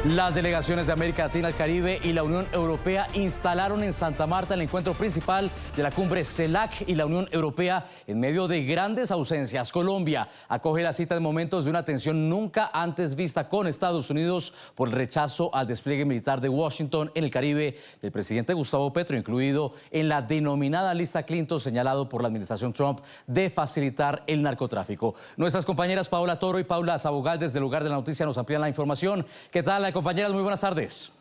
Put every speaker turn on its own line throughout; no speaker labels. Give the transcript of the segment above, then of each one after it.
Las delegaciones de América Latina, el Caribe y la Unión Europea instalaron en Santa Marta el encuentro principal de la cumbre CELAC y la Unión Europea en medio de grandes ausencias. Colombia acoge la cita en momentos de una tensión nunca antes vista con Estados Unidos por el rechazo al despliegue militar de Washington en el Caribe del presidente Gustavo Petro, incluido en la denominada lista Clinton, señalado por la administración Trump de facilitar el narcotráfico. Nuestras compañeras Paola Toro y Paula Sabogal desde el lugar de la noticia nos amplían la información. ¿Qué tal, compañeras? Muy buenas tardes.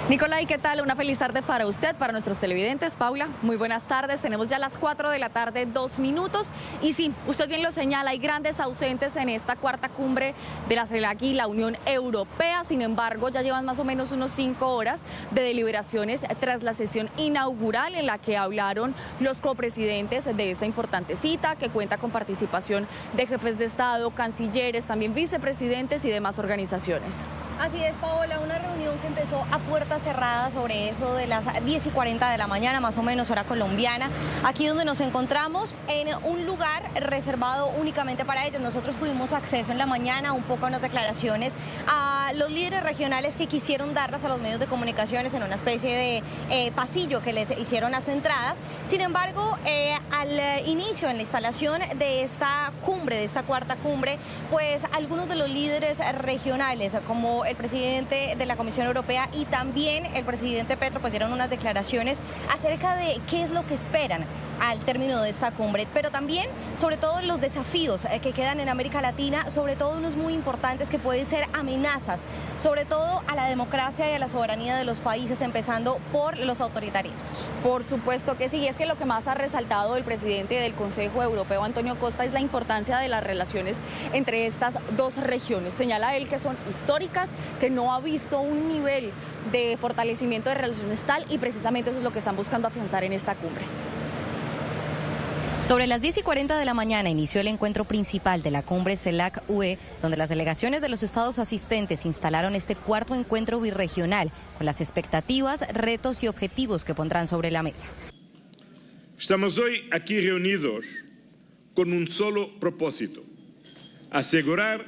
Nicolai, ¿qué tal? Una feliz tarde para usted, para nuestros televidentes. Paula, muy buenas tardes. Tenemos ya las 4 de la tarde, 2 minutos. Y sí, usted bien lo señala, hay grandes ausentes en esta cuarta cumbre de la CELAC y la Unión Europea. Sin embargo, ya llevan más o menos unos 5 horas de deliberaciones tras la sesión inaugural en la que hablaron los copresidentes de esta importante cita, que cuenta con participación de jefes de Estado, cancilleres, también vicepresidentes y demás organizaciones.
Así es, Paola, una reunión que empezó a puertas cerradas sobre eso de las 10:40 de la mañana, más o menos hora colombiana, aquí donde nos encontramos en un lugar reservado únicamente para ellos. Nosotros tuvimos acceso en la mañana un poco a unas declaraciones a los líderes regionales que quisieron darlas a los medios de comunicaciones en una especie de pasillo que les hicieron a su entrada. Sin embargo, al inicio, en la instalación de esta cumbre, de esta cuarta cumbre, pues algunos de los líderes regionales, como el presidente de la Comisión Europea y también el presidente Petro, pues dieron unas declaraciones acerca de qué es lo que esperan al término de esta cumbre, pero también sobre todo los desafíos que quedan en América Latina, sobre todo unos muy importantes que pueden ser amenazas, sobre todo a la democracia y a la soberanía de los países, empezando por los autoritarismos.
Por supuesto que sí, y es que lo que más ha resaltado el presidente del Consejo Europeo, Antonio Costa, es la importancia de las relaciones entre estas dos regiones. Señala él que son históricas, que no ha visto un nivel de fortalecimiento de relaciones tal, y precisamente eso es lo que están buscando afianzar en esta cumbre.
Sobre las 10:40 de la mañana inició el encuentro principal de la cumbre CELAC-UE, donde las delegaciones de los estados asistentes instalaron este cuarto encuentro birregional con las expectativas, retos y objetivos que pondrán sobre la mesa.
Estamos hoy aquí reunidos con un solo propósito: asegurar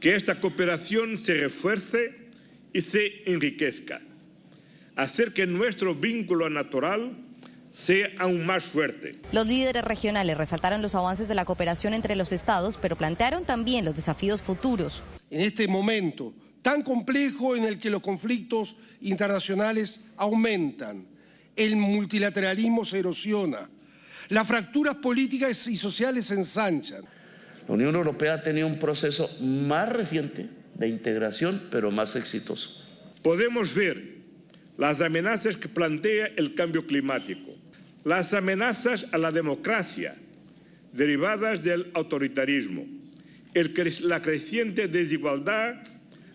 que esta cooperación se refuerce y se enriquezca, hacer que nuestro vínculo natural sea aún más fuerte.
Los líderes regionales resaltaron los avances de la cooperación entre los estados, pero plantearon también los desafíos futuros.
En este momento tan complejo en el que los conflictos internacionales aumentan, el multilateralismo se erosiona, las fracturas políticas y sociales se ensanchan.
La Unión Europea ha tenido un proceso más reciente de integración, pero más exitoso.
Podemos ver las amenazas que plantea el cambio climático, las amenazas a la democracia derivadas del autoritarismo, la creciente desigualdad,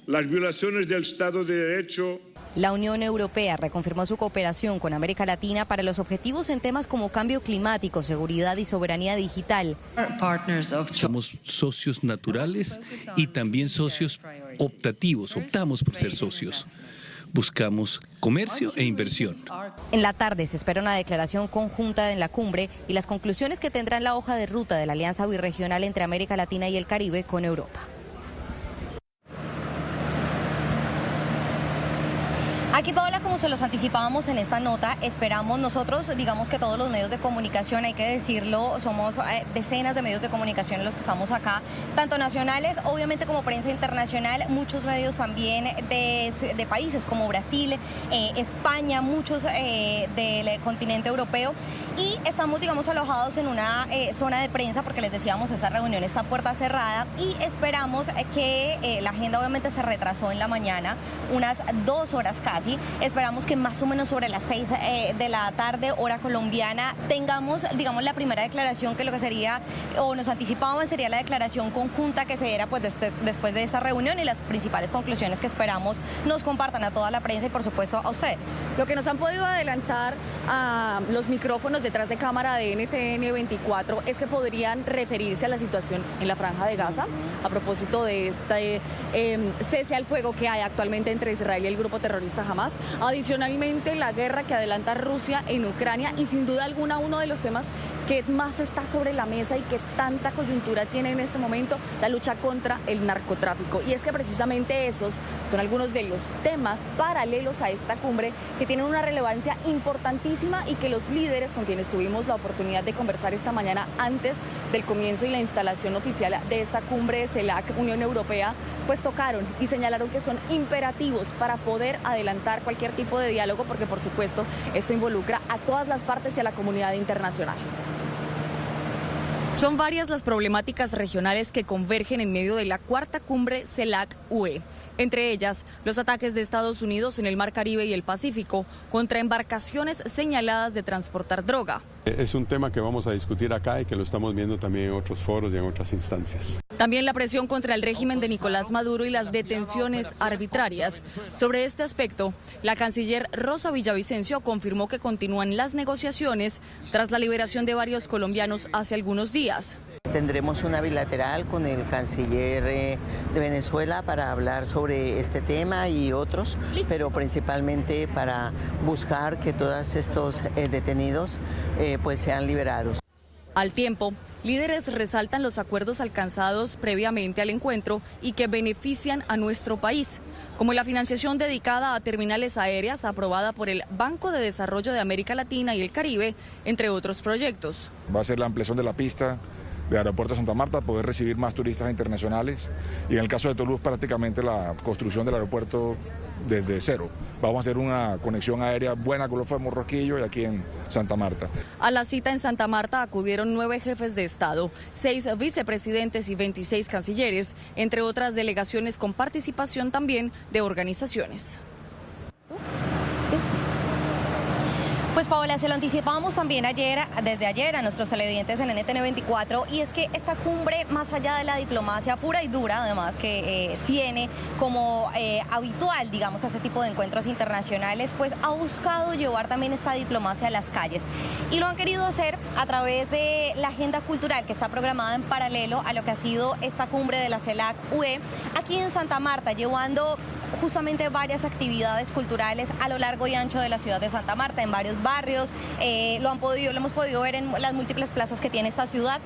las violaciones del Estado de Derecho.
La Unión Europea reconfirmó su cooperación con América Latina para los objetivos en temas como cambio climático, seguridad y soberanía digital.
Somos socios naturales y también socios optativos, optamos por ser socios. Buscamos comercio e inversión.
En la tarde se espera una declaración conjunta en la cumbre y las conclusiones que tendrán la hoja de ruta de la alianza birregional entre América Latina y el Caribe con Europa. Aquí, Paola, como se los anticipábamos en esta nota, esperamos nosotros, digamos que todos los medios de comunicación, hay que decirlo, somos decenas de medios de comunicación los que estamos acá, tanto nacionales, obviamente, como prensa internacional, muchos medios también de países como Brasil, España, muchos del continente europeo, y estamos, digamos, alojados en una zona de prensa, porque les decíamos, esta reunión está a puerta cerrada, y esperamos que la agenda obviamente se retrasó en la mañana, unas 2 horas casi. Esperamos que más o menos sobre las 6 de la tarde, hora colombiana, tengamos, digamos, la primera declaración, que lo que sería, o nos anticipaban, sería la declaración conjunta que se diera pues después de esa reunión, y las principales conclusiones que esperamos nos compartan a toda la prensa y por supuesto a ustedes.
Lo que nos han podido adelantar a los micrófonos detrás de cámara de NTN 24 es que podrían referirse a la situación en la Franja de Gaza a propósito de este cese al fuego que hay actualmente entre Israel y el grupo terrorista Hamas. Adicionalmente, la guerra que adelanta Rusia en Ucrania y sin duda alguna uno de los temas ¿qué más está sobre la mesa y qué tanta coyuntura tiene en este momento? La lucha contra el narcotráfico. Y es que precisamente esos son algunos de los temas paralelos a esta cumbre que tienen una relevancia importantísima y que los líderes con quienes tuvimos la oportunidad de conversar esta mañana antes del comienzo y la instalación oficial de esta cumbre CELAC Unión Europea, pues tocaron y señalaron que son imperativos para poder adelantar cualquier tipo de diálogo, porque por supuesto esto involucra a todas las partes y a la comunidad internacional. Son varias las problemáticas regionales que convergen en medio de la cuarta cumbre CELAC-UE. Entre ellas, los ataques de Estados Unidos en el Mar Caribe y el Pacífico contra embarcaciones señaladas de transportar droga.
Es un tema que vamos a discutir acá y que lo estamos viendo también en otros foros y en otras instancias.
También la presión contra el régimen de Nicolás Maduro y las detenciones arbitrarias. Sobre este aspecto, la canciller Rosa Villavicencio confirmó que continúan las negociaciones tras la liberación de varios colombianos hace algunos días.
Tendremos una bilateral con el canciller de Venezuela para hablar sobre este tema y otros, pero principalmente para buscar que todos estos detenidos pues sean liberados.
Al tiempo, líderes resaltan los acuerdos alcanzados previamente al encuentro y que benefician a nuestro país, como la financiación dedicada a terminales aéreas aprobada por el Banco de Desarrollo de América Latina y el Caribe, entre otros proyectos.
Va a ser la ampliación de la pista de Aeropuerto de Santa Marta, poder recibir más turistas internacionales, y en el caso de Toulouse prácticamente la construcción del aeropuerto desde cero. Vamos a hacer una conexión aérea buena con Golfo de Morroquillo y aquí en Santa Marta.
A la cita en Santa Marta acudieron 9 jefes de Estado, 6 vicepresidentes y 26 cancilleres, entre otras delegaciones con participación también de organizaciones.
Pues Paola, se lo anticipábamos también desde ayer a nuestros televidentes en NTN 24, y es que esta cumbre, más allá de la diplomacia pura y dura, además que tiene como habitual, digamos, este tipo de encuentros internacionales, pues ha buscado llevar también esta diplomacia a las calles. Y lo han querido hacer a través de la agenda cultural que está programada en paralelo a lo que ha sido esta cumbre de la CELAC-UE aquí en Santa Marta, llevando justamente varias actividades culturales a lo largo y ancho de la ciudad de Santa Marta, en varios barrios. Lo hemos podido ver en las múltiples plazas que tiene esta ciudad.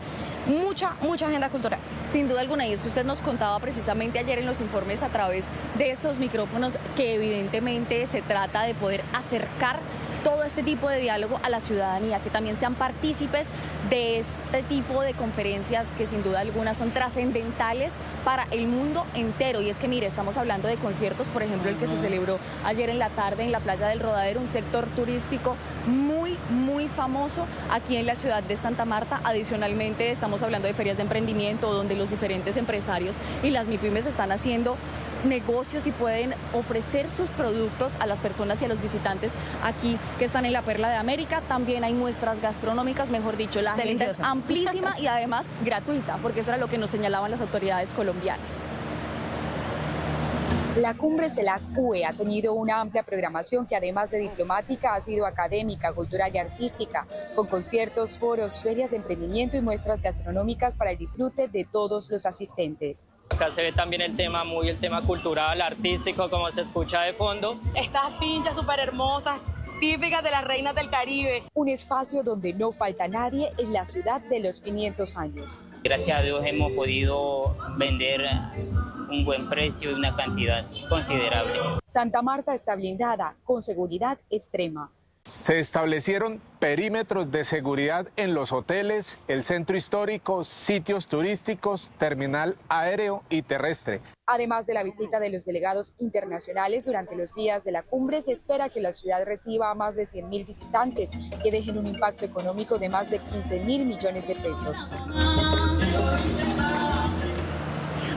Mucha agenda cultural.
Sin duda alguna, y es que usted nos contaba precisamente ayer en los informes a través de estos micrófonos que evidentemente se trata de poder acercar todo este tipo de diálogo a la ciudadanía, que también sean partícipes de este tipo de conferencias que sin duda alguna son trascendentales para el mundo entero. Y es que mire, estamos hablando de conciertos, por ejemplo, el que se celebró ayer en la tarde en la playa del Rodadero, un sector turístico muy famoso aquí en la ciudad de Santa Marta. Adicionalmente estamos hablando de ferias de emprendimiento donde los diferentes empresarios y las MIPYMES están haciendo negocios y pueden ofrecer sus productos a las personas y a los visitantes aquí que están en la Perla de América. También hay muestras gastronómicas, mejor dicho, la agenda es amplísima y además gratuita, porque eso era lo que nos señalaban las autoridades colombianas.
La cumbre CELAC-UE ha tenido una amplia programación que además de diplomática ha sido académica, cultural y artística, con conciertos, foros, ferias de emprendimiento y muestras gastronómicas para el disfrute de todos los asistentes.
Acá se ve también el tema cultural, artístico, como se escucha de fondo.
Estas pinchas súper hermosas, típicas de las reinas del Caribe.
Un espacio donde no falta nadie en la ciudad de los 500 años.
Gracias a Dios hemos podido vender un buen precio y una cantidad considerable.
Santa Marta está blindada con seguridad extrema.
Se establecieron perímetros de seguridad en los hoteles, el centro histórico, sitios turísticos, terminal aéreo y terrestre.
Además de la visita de los delegados internacionales durante los días de la cumbre, se espera que la ciudad reciba a más de 100.000 visitantes que dejen un impacto económico de más de 15.000 millones de pesos.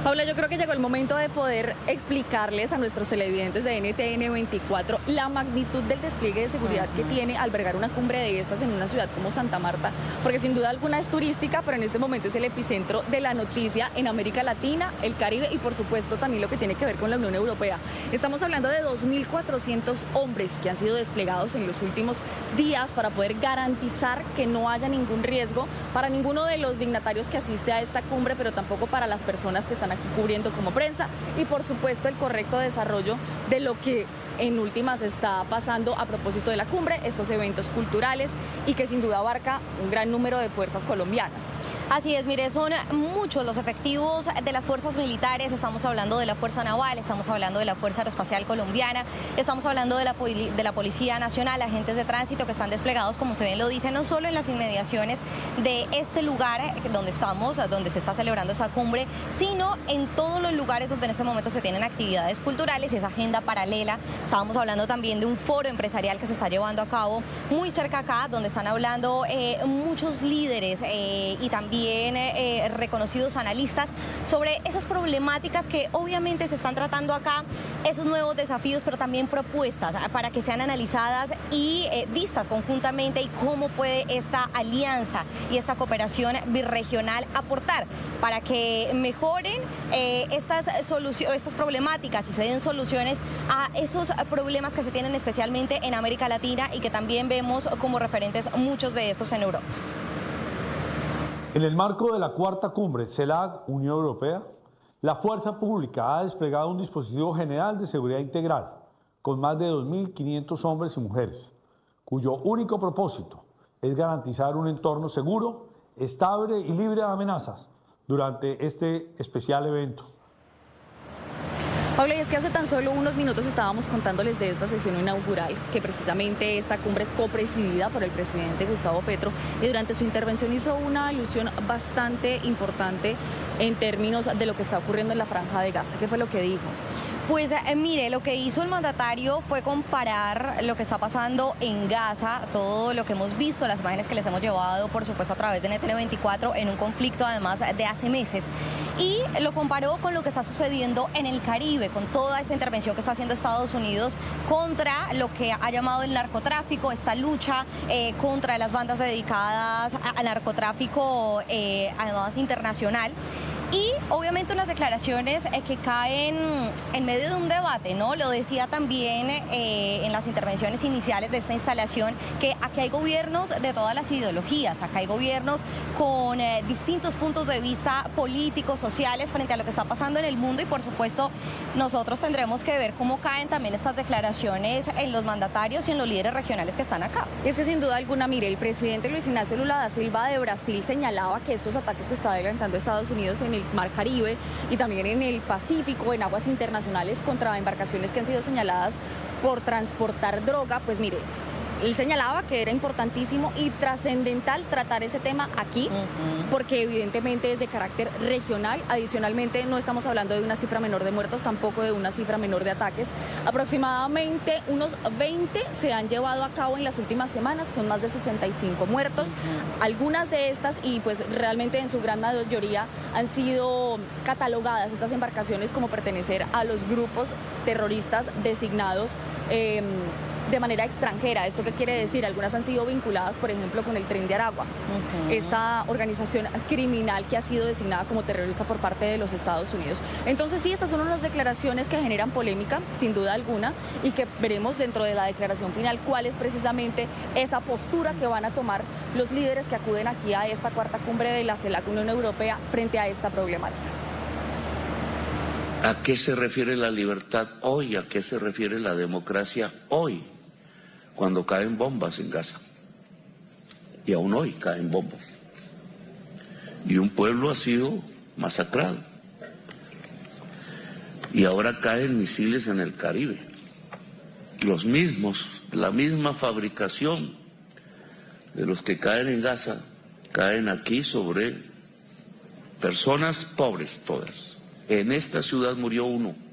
Paula, yo creo que llegó el momento de poder explicarles a nuestros televidentes de NTN 24 la magnitud del despliegue de seguridad que tiene albergar una cumbre de estas en una ciudad como Santa Marta, porque sin duda alguna es turística, pero en este momento es el epicentro de la noticia en América Latina, el Caribe y por supuesto también lo que tiene que ver con la Unión Europea. Estamos hablando de 2.400 hombres que han sido desplegados en los últimos días para poder garantizar que no haya ningún riesgo para ninguno de los dignatarios que asiste a esta cumbre, pero tampoco para las personas que están aquí cubriendo como prensa y por supuesto el correcto desarrollo de lo que en últimas está pasando a propósito de la cumbre, estos eventos culturales y que sin duda abarca un gran número de fuerzas colombianas.
Así es, mire, son muchos los efectivos de las fuerzas militares, estamos hablando de la Fuerza Naval, estamos hablando de la Fuerza Aeroespacial Colombiana, estamos hablando de la Policía Nacional, agentes de tránsito que están desplegados, como se bien lo dice, no solo en las inmediaciones de este lugar donde estamos, donde se está celebrando esta cumbre, sino en todos los lugares donde en este momento se tienen actividades culturales y esa agenda paralela. Estábamos hablando también de un foro empresarial que se está llevando a cabo muy cerca acá, donde están hablando muchos líderes y también reconocidos analistas sobre esas problemáticas que obviamente se están tratando acá, esos nuevos desafíos, pero también propuestas para que sean analizadas y vistas conjuntamente, y cómo puede esta alianza y esta cooperación birregional aportar para que mejoren estas problemáticas y se den soluciones a esos problemas que se tienen especialmente en América Latina y que también vemos como referentes muchos de estos en Europa.
En el marco de la cuarta cumbre CELAC-Unión Europea, la Fuerza Pública ha desplegado un dispositivo general de seguridad integral con más de 2.500 hombres y mujeres, cuyo único propósito es garantizar un entorno seguro, estable y libre de amenazas durante este especial evento.
Paula, y es que hace tan solo unos minutos estábamos contándoles de esta sesión inaugural, que precisamente esta cumbre es copresidida por el presidente Gustavo Petro, y durante su intervención hizo una alusión bastante importante en términos de lo que está ocurriendo en la Franja de Gaza. ¿Qué fue lo que dijo?
Pues mire, lo que hizo el mandatario fue comparar lo que está pasando en Gaza, todo lo que hemos visto, las imágenes que les hemos llevado, por supuesto, a través de NTN24, en un conflicto además de hace meses. Y lo comparó con lo que está sucediendo en el Caribe, con toda esta intervención que está haciendo Estados Unidos contra lo que ha llamado el narcotráfico, esta lucha contra las bandas dedicadas al narcotráfico, además internacional. Y obviamente unas declaraciones que caen en medio de un debate, ¿no? Lo decía también en las intervenciones iniciales de esta instalación, que aquí hay gobiernos de todas las ideologías, acá hay gobiernos con distintos puntos de vista políticos, sociales, frente a lo que está pasando en el mundo, y por supuesto nosotros tendremos que ver cómo caen también estas declaraciones en los mandatarios y en los líderes regionales que están acá.
Es que sin duda alguna, mire, el presidente Luis Ignacio Lula da Silva de Brasil señalaba que estos ataques que está adelantando Estados Unidos en el Mar Caribe y también en el Pacífico, en aguas internacionales, contra embarcaciones que han sido señaladas por transportar droga, pues mire, él señalaba que era importantísimo y trascendental tratar ese tema aquí, porque evidentemente es de carácter regional. Adicionalmente, no estamos hablando de una cifra menor de muertos, tampoco de una cifra menor de ataques. Aproximadamente unos 20 se han llevado a cabo en las últimas semanas, son más de 65 muertos. Algunas de estas, y pues realmente en su gran mayoría, han sido catalogadas estas embarcaciones como pertenecer a los grupos terroristas designados de manera extranjera. ¿Esto qué quiere decir? Algunas han sido vinculadas, por ejemplo, con el Tren de Aragua, esta organización criminal que ha sido designada como terrorista por parte de los Estados Unidos. Entonces sí, estas son unas declaraciones que generan polémica, sin duda alguna, y que veremos dentro de la declaración final cuál es precisamente esa postura que van a tomar los líderes que acuden aquí a esta cuarta cumbre de la CELAC-Unión Europea frente a esta problemática.
¿A qué se refiere la libertad hoy? ¿A qué se refiere la democracia hoy? Cuando caen bombas en Gaza. Y aún hoy caen bombas. Y un pueblo ha sido masacrado. Y ahora caen misiles en el Caribe. Los mismos, la misma fabricación de los que caen en Gaza, caen aquí sobre personas pobres todas. En esta ciudad murió uno.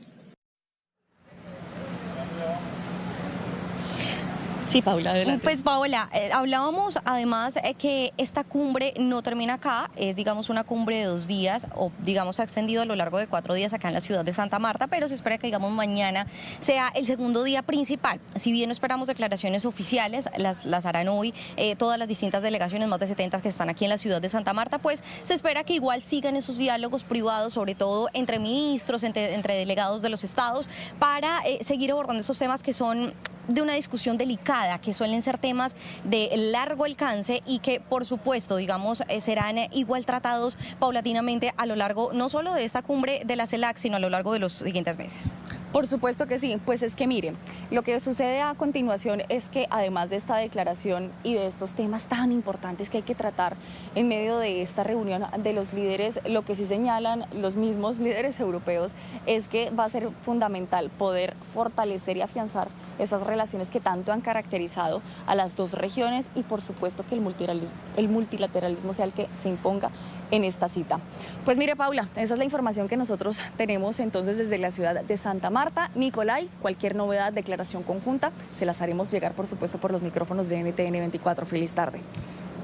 Sí, Paula, adelante.
Pues Paola, hablábamos además que esta cumbre no termina acá, es digamos una cumbre de 2 días, o digamos se ha extendido a lo largo de 4 días acá en la ciudad de Santa Marta, pero se espera que digamos mañana sea el segundo día principal. Si bien no esperamos declaraciones oficiales, las harán hoy todas las distintas delegaciones, más de 70 que están aquí en la ciudad de Santa Marta, pues se espera que igual sigan esos diálogos privados, sobre todo entre ministros, entre delegados de los estados, para seguir abordando esos temas que son de una discusión delicada, que suelen ser temas de largo alcance y que, por supuesto, digamos, serán igual tratados paulatinamente a lo largo no solo de esta cumbre de la CELAC, sino a lo largo de los siguientes meses.
Por supuesto que sí, pues es que miren, lo que sucede a continuación es que además de esta declaración y de estos temas tan importantes que hay que tratar en medio de esta reunión de los líderes, lo que sí señalan los mismos líderes europeos es que va a ser fundamental poder fortalecer y afianzar esas relaciones que tanto han caracterizado a las dos regiones y por supuesto que el multilateralismo sea el que se imponga en esta cita. Pues mire, Paula, esa es la información que nosotros tenemos entonces desde la ciudad de Santa Marta. Nicolai, cualquier novedad, declaración conjunta, se las haremos llegar por supuesto por los micrófonos de NTN 24. Feliz tarde.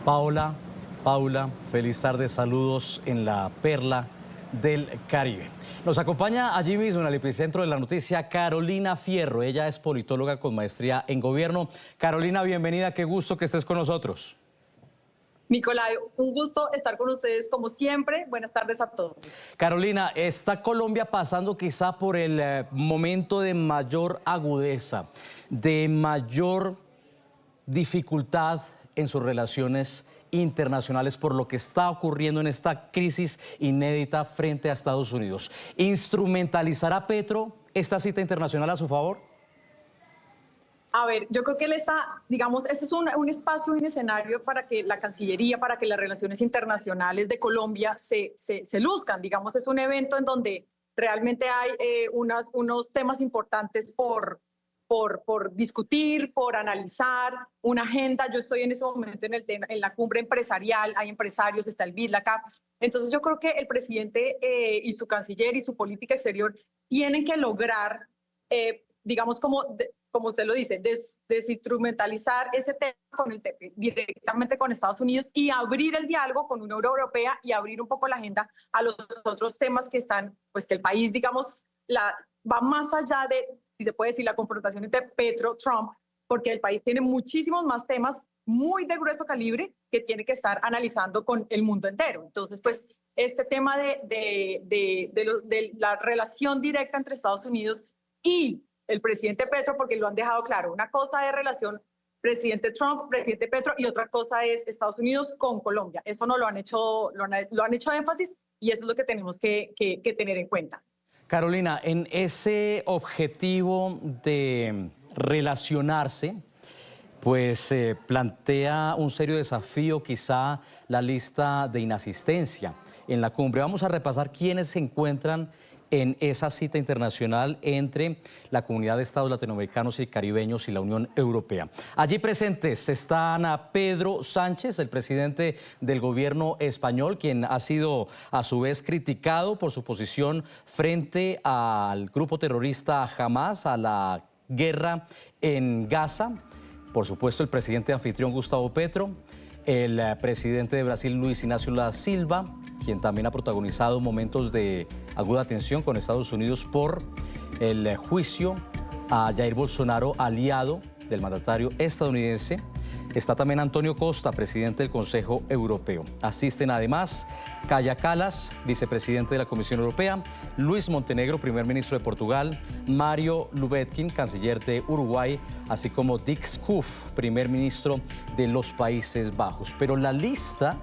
Paula, feliz tarde, saludos en la perla del Caribe. Nos acompaña allí mismo en el epicentro de la noticia Carolina Fierro. Ella es politóloga con maestría en gobierno. Carolina, bienvenida, qué gusto que estés con nosotros.
Nicolai, un gusto estar con ustedes como siempre. Buenas tardes a todos.
Carolina, ¿está Colombia pasando quizá por el momento de mayor agudeza, de mayor dificultad en sus relaciones internacionales por lo que está ocurriendo en esta crisis inédita frente a Estados Unidos? ¿Instrumentalizará Petro esta cita internacional a su favor?
A ver, yo creo que él está, digamos, este es un espacio, un escenario para que la Cancillería, para que las relaciones internacionales de Colombia se luzcan. Digamos, es un evento en donde realmente hay unos temas importantes por discutir, por analizar, una agenda. Yo estoy en este momento en la cumbre empresarial, hay empresarios, está el BID, la CAP. Entonces yo creo que el presidente y su canciller y su política exterior tienen que lograr, digamos, como usted lo dice, desinstrumentalizar ese tema directamente con Estados Unidos y abrir el diálogo con Unión Europea y abrir un poco la agenda a los otros temas que están, pues que el país, digamos, va más allá de, si se puede decir, la confrontación entre Petro-Trump, porque el país tiene muchísimos más temas muy de grueso calibre que tiene que estar analizando con el mundo entero. Entonces, pues, este tema de la relación directa entre Estados Unidos y el presidente Petro, porque lo han dejado claro, una cosa es relación presidente Trump, presidente Petro, y otra cosa es Estados Unidos con Colombia. Eso no lo han hecho énfasis y eso es lo que tenemos que tener en cuenta.
Carolina, en ese objetivo de relacionarse, pues plantea un serio desafío quizá la lista de inasistencia en la cumbre. Vamos a repasar quiénes se encuentran en esa cita internacional entre la comunidad de estados latinoamericanos y caribeños y la Unión Europea. Allí presentes están a Pedro Sánchez, el presidente del gobierno español, quien ha sido a su vez criticado por su posición frente al grupo terrorista Hamas, a la guerra en Gaza. Por supuesto, el presidente anfitrión Gustavo Petro, el presidente de Brasil Luis Inácio Lula da Silva, quien también ha protagonizado momentos de aguda tensión con Estados Unidos por el juicio a Jair Bolsonaro, aliado del mandatario estadounidense. Está también Antonio Costa, presidente del Consejo Europeo. Asisten además Kaja Kallas, vicepresidente de la Comisión Europea, Luis Montenegro, primer ministro de Portugal, Mario Lubetkin, canciller de Uruguay, así como Dick Schoof, primer ministro de los Países Bajos. Pero la lista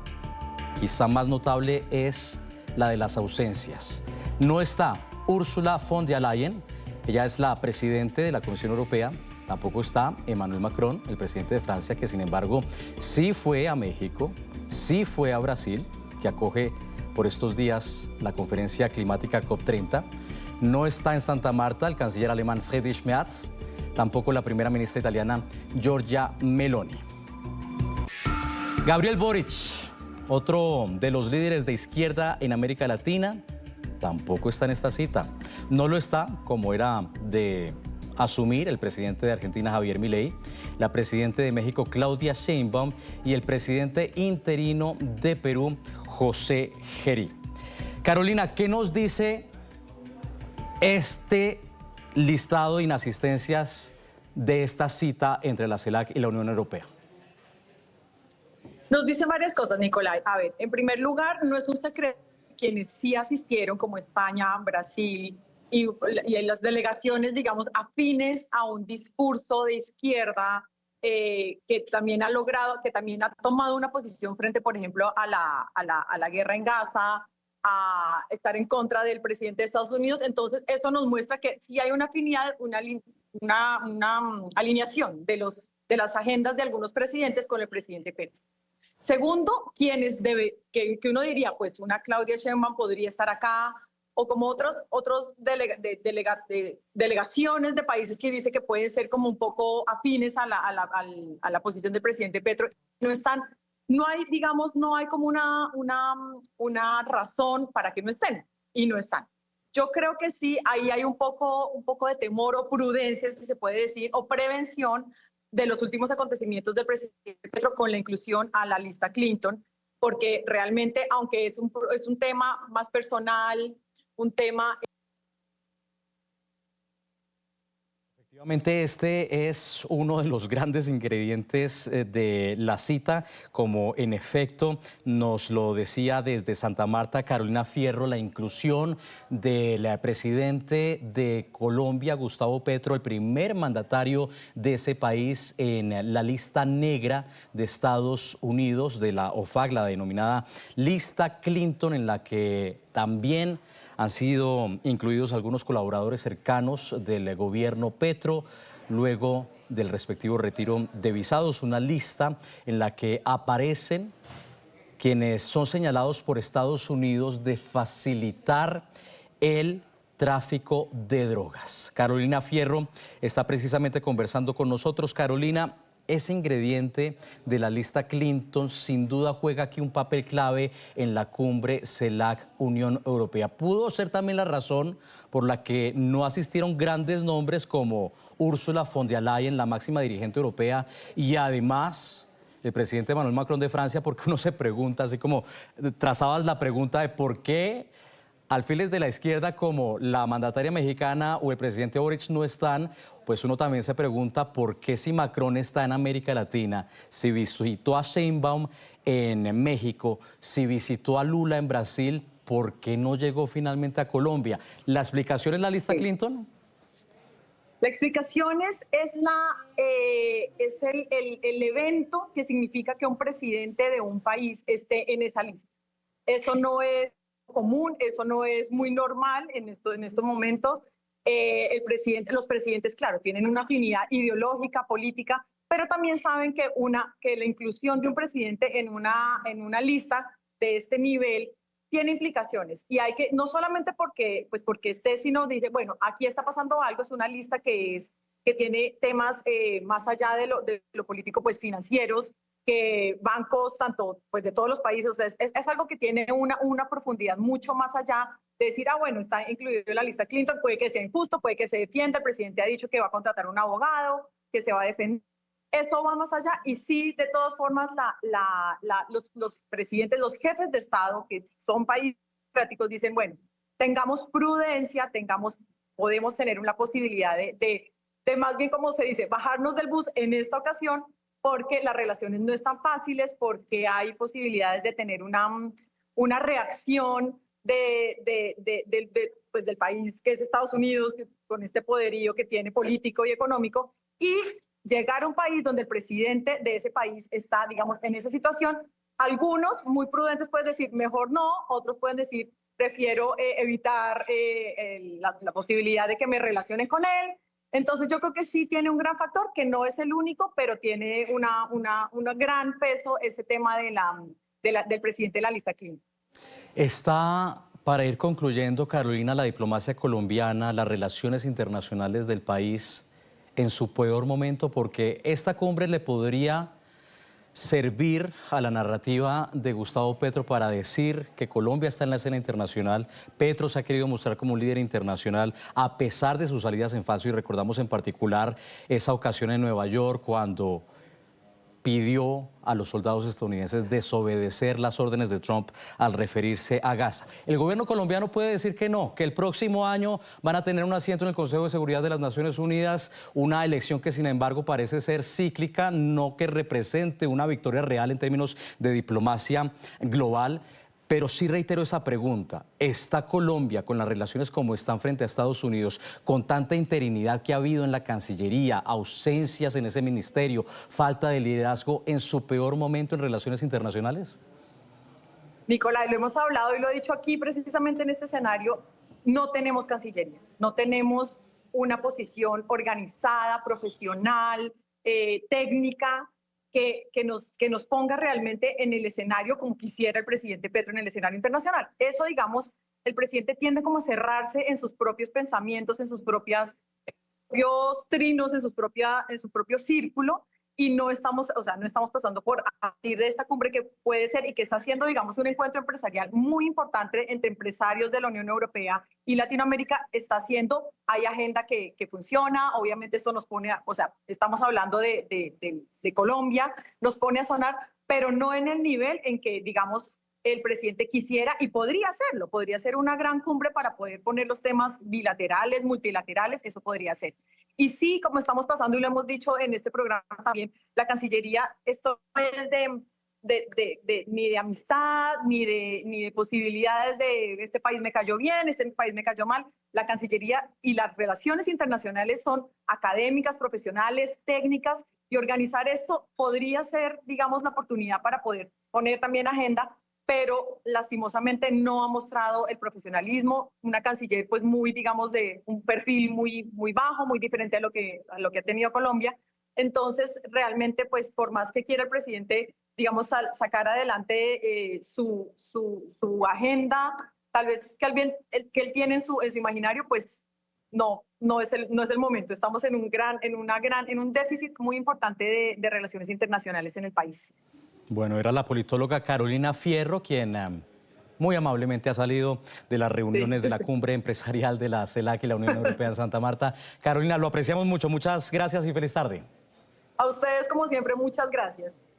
quizá más notable es la de las ausencias. No está Ursula von der Leyen, ella es la presidente de la Comisión Europea. Tampoco está Emmanuel Macron, el presidente de Francia, que sin embargo sí fue a México, sí fue a Brasil, que acoge por estos días la conferencia climática COP30. No está en Santa Marta el canciller alemán Friedrich Merz, tampoco la primera ministra italiana Giorgia Meloni. Gabriel Boric, otro de los líderes de izquierda en América Latina, tampoco está en esta cita. No lo está, como era de asumir, el presidente de Argentina Javier Milei, la presidenta de México Claudia Sheinbaum y el presidente interino de Perú José Geri. Carolina, ¿qué nos dice este listado de inasistencias de esta cita entre la CELAC y la Unión Europea?
Nos dice varias cosas, Nicolai. A ver, en primer lugar, no es un secreto quienes sí asistieron, como España, Brasil y las delegaciones, digamos, afines a un discurso de izquierda que también ha logrado, que también ha tomado una posición frente, por ejemplo, a la guerra en Gaza, a estar en contra del presidente de Estados Unidos. Entonces, eso nos muestra que sí hay una afinidad, una alineación de las agendas de algunos presidentes con el presidente Petro. Segundo, que uno diría, pues una Claudia Sheinbaum podría estar acá, o como otros delegaciones de países que dice que pueden ser como un poco afines a la posición del presidente Petro. No hay como una razón para que no estén, y no están. Yo creo que sí, ahí hay un poco de temor o prudencia, si se puede decir, o prevención de los últimos acontecimientos del presidente Petro con la inclusión a la lista Clinton, porque realmente, aunque es un tema más personal, un tema...
Efectivamente, este es uno de los grandes ingredientes de la cita, como en efecto nos lo decía desde Santa Marta Carolina Fierro, la inclusión del presidente de Colombia, Gustavo Petro, el primer mandatario de ese país en la lista negra de Estados Unidos, de la OFAC, la denominada lista Clinton, en la que también han sido incluidos algunos colaboradores cercanos del gobierno Petro, luego del respectivo retiro de visados, una lista en la que aparecen quienes son señalados por Estados Unidos de facilitar el tráfico de drogas. Carolina Fierro está precisamente conversando con nosotros. Carolina, ese ingrediente de la lista Clinton sin duda juega aquí un papel clave en la cumbre CELAC-Unión Europea. ¿Pudo ser también la razón por la que no asistieron grandes nombres como Ursula von der Leyen, la máxima dirigente europea, y además el presidente Emmanuel Macron de Francia? Porque uno se pregunta, así como trazabas la pregunta de por qué alfiles de la izquierda como la mandataria mexicana o el presidente Boric no están, pues uno también se pregunta por qué, si Macron está en América Latina, si visitó a Sheinbaum en México, si visitó a Lula en Brasil, ¿por qué no llegó finalmente a Colombia? ¿La explicación es la lista Clinton?
La explicación es el evento que significa que un presidente de un país esté en esa lista. Eso no es común, eso no es muy normal en estos momentos. Los presidentes, claro, tienen una afinidad ideológica, política, pero también saben que la inclusión de un presidente en una lista de este nivel tiene implicaciones, y hay que, no solamente porque esté, sino dice, bueno, aquí está pasando algo, es una lista que tiene temas más allá de lo político, pues financieros, que bancos, tanto pues de todos los países, o sea, es algo que tiene una profundidad mucho más allá de decir, bueno, está incluido en la lista Clinton, puede que sea injusto, puede que se defienda, el presidente ha dicho que va a contratar un abogado, que se va a defender. Eso va más allá, y sí, de todas formas, los presidentes, los jefes de Estado, que son países democráticos, dicen, bueno, tengamos prudencia, podemos tener una posibilidad de más bien, como se dice, bajarnos del bus en esta ocasión, porque las relaciones no están fáciles, porque hay posibilidades de tener una reacción pues del país que es Estados Unidos, con este poderío que tiene político y económico, y llegar a un país donde el presidente de ese país está, digamos, en esa situación. Algunos muy prudentes pueden decir, mejor no, otros pueden decir, prefiero evitar la posibilidad de que me relacionen con él. Entonces yo creo que sí tiene un gran factor, que no es el único, pero tiene un gran peso ese tema del presidente de la lista Clinton.
Está, para ir concluyendo, Carolina, la diplomacia colombiana, las relaciones internacionales del país en su peor momento, porque esta cumbre le podría servir a la narrativa de Gustavo Petro para decir que Colombia está en la escena internacional. Petro se ha querido mostrar como un líder internacional a pesar de sus salidas en falso, y recordamos en particular esa ocasión en Nueva York cuando pidió a los soldados estadounidenses desobedecer las órdenes de Trump al referirse a Gaza. El gobierno colombiano puede decir que no, que el próximo año van a tener un asiento en el Consejo de Seguridad de las Naciones Unidas, una elección que sin embargo parece ser cíclica, no que represente una victoria real en términos de diplomacia global. Pero sí reitero esa pregunta, ¿está Colombia con las relaciones como están frente a Estados Unidos, con tanta interinidad que ha habido en la Cancillería, ausencias en ese ministerio, falta de liderazgo, en su peor momento en relaciones internacionales?
Nicolai, lo hemos hablado y lo he dicho aquí precisamente en este escenario, no tenemos cancillería, no tenemos una posición organizada, profesional, técnica, que nos ponga realmente en el escenario como quisiera el presidente Petro en el escenario internacional. Eso, digamos, el presidente tiende como a cerrarse en sus propios pensamientos, en sus propios trinos, en su propio círculo, y no estamos pasando por a partir de esta cumbre que puede ser y que está siendo, digamos, un encuentro empresarial muy importante entre empresarios de la Unión Europea y Latinoamérica. Hay agenda que funciona, obviamente esto nos pone, estamos hablando de Colombia, nos pone a sonar, pero no en el nivel en que, digamos, el presidente quisiera y podría hacerlo. Podría ser una gran cumbre para poder poner los temas bilaterales, multilaterales, eso podría ser. Y sí, como estamos pasando y lo hemos dicho en este programa también, la Cancillería, esto no es ni de amistad, ni de posibilidades de este país me cayó bien, este país me cayó mal. La Cancillería y las relaciones internacionales son académicas, profesionales, técnicas, y organizar esto podría ser, digamos, la oportunidad para poder poner también agenda, pero lastimosamente no ha mostrado el profesionalismo, una canciller pues muy, digamos, de un perfil muy bajo, muy diferente a lo que ha tenido Colombia. Entonces, realmente, pues por más que quiera el presidente, digamos, sacar adelante su agenda, tal vez que él tiene en su imaginario, pues no es el momento. Estamos en un déficit muy importante de relaciones internacionales en el país.
Bueno, era la politóloga Carolina Fierro quien muy amablemente ha salido de las reuniones de la cumbre empresarial de la CELAC y la Unión Europea en Santa Marta. Carolina, lo apreciamos mucho. Muchas gracias y feliz tarde.
A ustedes, como siempre, muchas gracias.